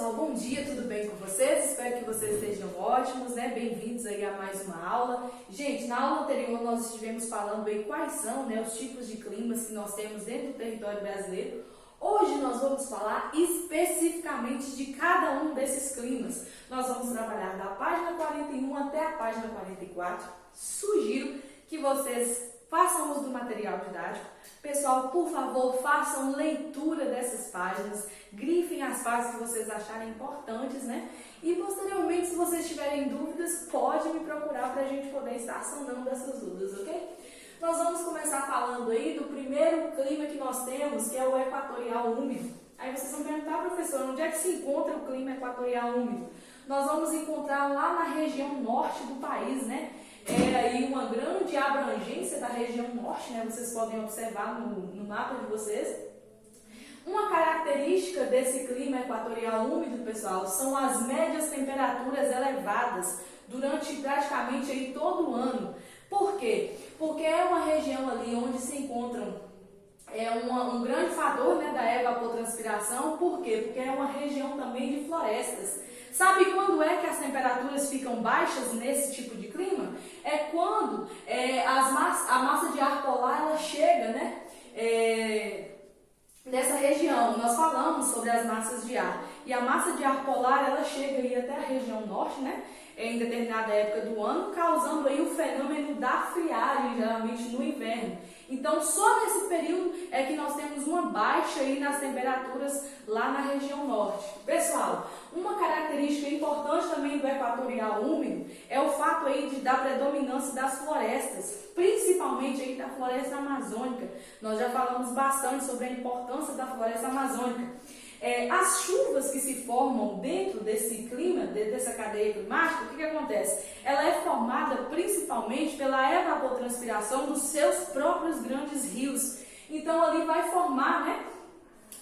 pessoal, bom dia, tudo bem com vocês? Espero que vocês estejam ótimos, né? Bem-vindos aí a mais uma aula. Gente, na aula anterior nós estivemos falando aí quais são, né, os tipos de climas que nós temos dentro do território brasileiro. Hoje nós vamos falar especificamente de cada um desses climas. Nós vamos trabalhar da página 41 até a página 44. Sugiro que vocês façam uso do material didático. Pessoal, por favor, façam leitura dessas páginas, grifem as páginas que vocês acharem importantes, né? E posteriormente, se vocês tiverem dúvidas, pode me procurar para a gente poder estar sanando essas dúvidas, ok? Nós vamos começar falando aí do primeiro clima que nós temos, que é o equatorial úmido. Aí vocês vão perguntar, professor, onde é que se encontra o clima equatorial úmido? Nós vamos encontrar lá na região norte do país, né? É aí uma grande abrangência da região norte, né? Vocês podem observar no mapa de vocês. Uma característica desse clima equatorial úmido, pessoal, são as médias temperaturas elevadas durante praticamente aí todo o ano. Por quê? Porque é uma região ali onde se encontram um grande fator, né, da evapotranspiração. Por quê? Porque é uma região também de florestas. Sabe quando é que as temperaturas ficam baixas nesse tipo de clima? É quando a massa de ar polar ela chega, né, nessa região. Nós falamos sobre as massas de ar. E a massa de ar polar ela chega aí até a região norte, né, em determinada época do ano, causando aí o fenômeno da friagem, geralmente no inverno. Então, só nesse período é que nós temos uma baixa aí nas temperaturas lá na região norte. Pessoal, uma característica importante também do equatorial úmido é o fato aí da predominância das florestas, principalmente aí da floresta amazônica. Nós já falamos bastante sobre a importância da floresta amazônica. As chuvas que se formam dentro desse clima, dessa cadeia climática, o que acontece? Ela é formada principalmente pela evapotranspiração dos seus próprios grandes rios. Então ali vai formar, né,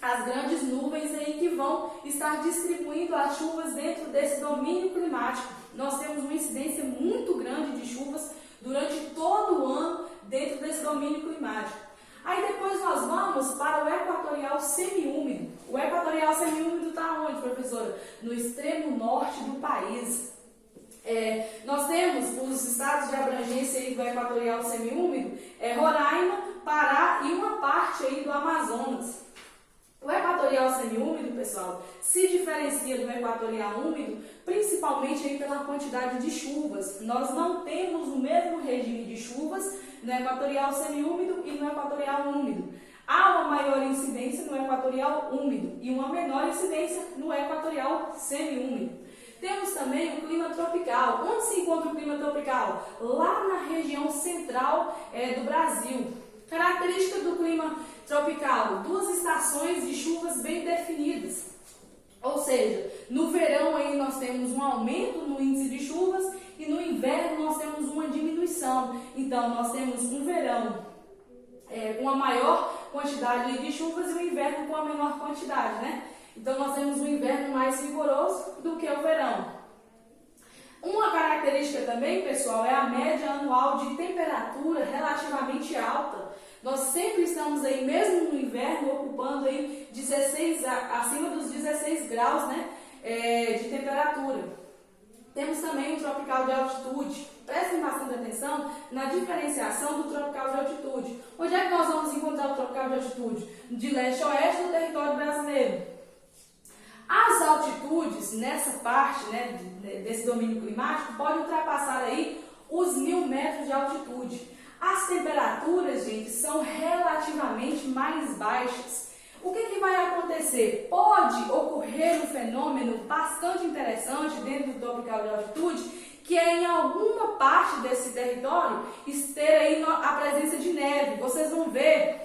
as grandes nuvens aí que vão estar distribuindo as chuvas dentro desse domínio climático. Nós temos uma incidência muito grande de chuvas durante todo o ano dentro desse domínio climático. Aí depois nós vamos para o equatorial semiúmido. O equatorial semiúmido está onde, professora? No extremo norte do país. Nós temos os estados de abrangência aí do equatorial semiúmido, Roraima, Pará e uma parte aí do Amazonas. O equatorial semiúmido, pessoal, se diferencia do equatorial úmido principalmente aí pela quantidade de chuvas. Nós não temos o mesmo regime de chuvas no equatorial semiúmido e no equatorial úmido. Há uma maior incidência no equatorial úmido e uma menor incidência no equatorial semiúmido. Temos também o clima tropical. Onde se encontra o clima tropical? Lá na região central do Brasil. Característica do clima tropical: duas estações de chuvas bem definidas. Ou seja, no verão aí nós temos um aumento no índice de chuvas e no inverno nós temos uma diminuição. Então nós temos um verão com a maior quantidade de chuvas e o inverno com a menor quantidade, né? Então nós temos um inverno mais rigoroso do que o verão. Uma característica também, pessoal, é a média anual de temperatura relativamente alta. Nós sempre estamos aí, mesmo no inverno, ocupando aí acima dos 16 graus, né, de temperatura. Temos também o tropical de altitude. Prestem bastante atenção na diferenciação do tropical de altitude. Onde é que nós vamos encontrar o tropical de altitude? De leste a oeste do território brasileiro. As altitudes nessa parte, né, desse domínio climático podem ultrapassar aí os 1000 metros de altitude. As temperaturas, gente, são relativamente mais baixas. O que vai acontecer? Pode ocorrer um fenômeno bastante interessante dentro do tropical de altitude, que é em alguma parte desse território ter aí a presença de neve. Vocês vão ver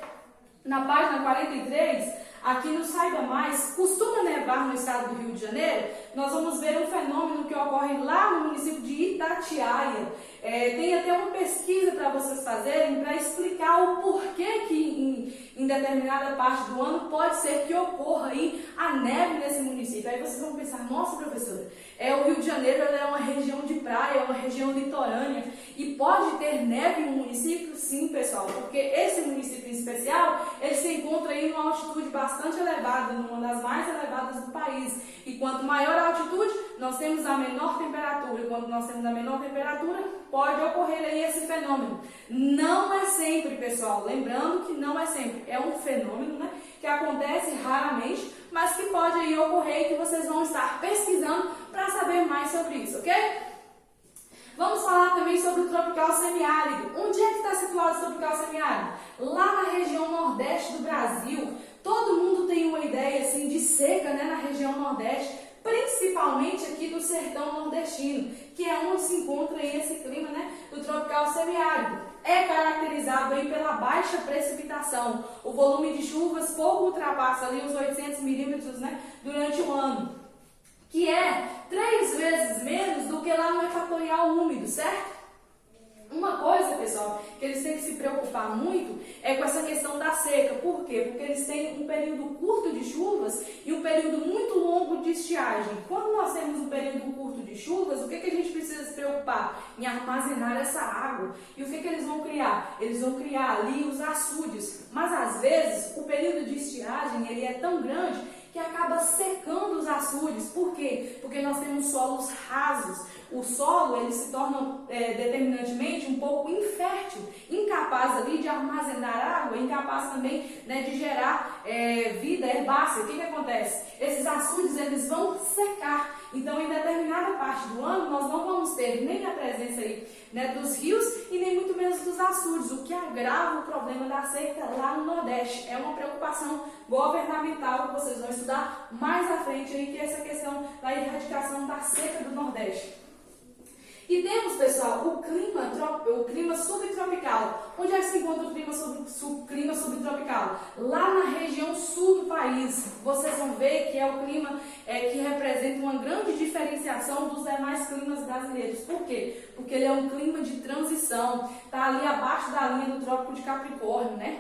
na página 43, aqui no Saiba Mais, costuma nevar no estado do Rio de Janeiro. Nós vamos ver um fenômeno que ocorre lá no município de Itatiaia. Tem até uma pesquisa para vocês fazerem para explicar o porquê que em determinada parte do ano pode ser que ocorra aí a neve nesse município. Aí vocês vão pensar, nossa, professora, o Rio de Janeiro é uma região de praia, é uma região litorânea e pode ter neve no município? Sim, pessoal, porque esse município em especial, ele se encontra aí numa altitude bastante bastante elevada, uma das mais elevadas do país. E quanto maior a altitude, nós temos a menor temperatura. E quando nós temos a menor temperatura, pode ocorrer aí esse fenômeno. Não é sempre, pessoal, lembrando que não é sempre, é um fenômeno, né, que acontece raramente, mas que pode aí ocorrer e que vocês vão estar pesquisando para saber mais sobre isso, ok? Vamos falar também sobre o tropical semiárido. Onde é que está situado o tropical semiárido? Lá na região nordeste do Brasil. Todo mundo tem uma ideia assim de seca, né, na região nordeste, principalmente aqui do sertão nordestino, que é onde se encontra aí esse clima, né, do tropical semiárido. É caracterizado aí pela baixa precipitação. O volume de chuvas pouco ultrapassa ali os 800 milímetros, né, durante o ano, que é 3 vezes menos do que lá no equatorial úmido, certo? Uma coisa, pessoal, que eles têm que se preocupar muito é com essa questão da seca. Por quê? Porque eles têm um período curto de chuvas e um período muito longo de estiagem. Quando nós temos um período curto de chuvas, o que a gente precisa se preocupar? Em armazenar essa água. E o que eles vão criar? Eles vão criar ali os açudes. Mas, às vezes, o período de estiagem ele é tão grande que acaba secando os açudes. Por quê? Porque nós temos solos rasos. O solo ele se torna determinantemente um pouco infértil, incapaz ali de armazenar água, incapaz também, né, de gerar vida herbácea. O que acontece? Esses açudes eles vão secar. Então, em determinada parte do ano, nós não vamos ter nem a presença aí, né, dos rios e nem muito menos dos açudes, o que agrava o problema da seca lá no Nordeste. É uma preocupação governamental que vocês vão estudar mais à frente aí, que é essa questão da erradicação da seca do Nordeste. E temos, pessoal, o clima subtropical. Onde é que se encontra o clima subtropical? Lá na região sul do país. Vocês vão ver que é o clima que representa uma grande diferenciação dos demais climas brasileiros. Por quê? Porque ele é um clima de transição. Está ali abaixo da linha do Trópico de Capricórnio, né?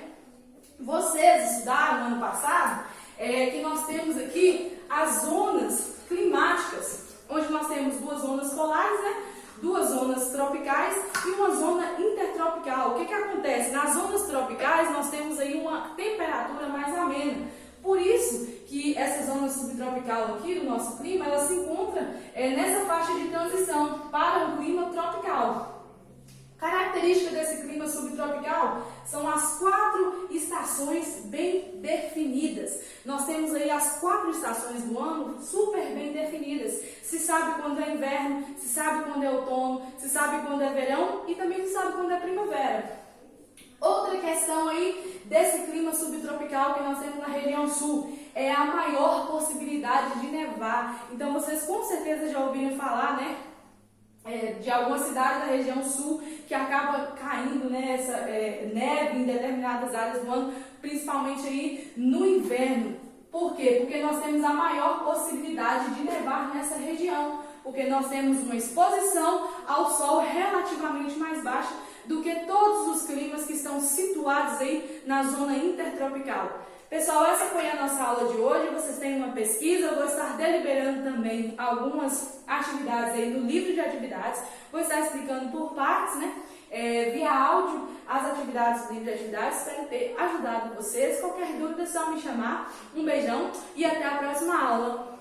Vocês estudaram no ano passado que nós temos aqui as zonas climáticas, onde nós temos 2 zonas polares, né? 2 zonas tropicais e uma zona intertropical. O que acontece? Nas zonas tropicais nós temos aí uma temperatura mais amena. Por isso que essa zona subtropical aqui do nosso clima, ela se encontra nessa faixa de transição para um clima tropical. Característica desse clima subtropical são as 4 estações bem definidas. Nós temos aí as 4 estações do ano super bem definidas. Se sabe quando é inverno, se sabe quando é outono, se sabe quando é verão e também se sabe quando é primavera. Outra questão aí desse clima subtropical que nós temos na região sul é a maior possibilidade de nevar. Então vocês com certeza já ouviram falar, né? De alguma cidade da região sul que acaba caindo, né, essa neve em determinadas áreas do ano, principalmente aí no inverno. Por quê? Porque nós temos a maior possibilidade de nevar nessa região, porque nós temos uma exposição ao sol relativamente mais baixa do que todos os climas que estão situados aí na zona intertropical. Pessoal, essa foi a nossa aula de hoje. Vocês têm uma pesquisa, eu vou estar deliberando também algumas atividades aí no livro de atividades. Vou estar explicando por partes, né, via áudio, as atividades do livro de atividades. Espero ter ajudado vocês. Qualquer dúvida é só me chamar. Um beijão e até a próxima aula.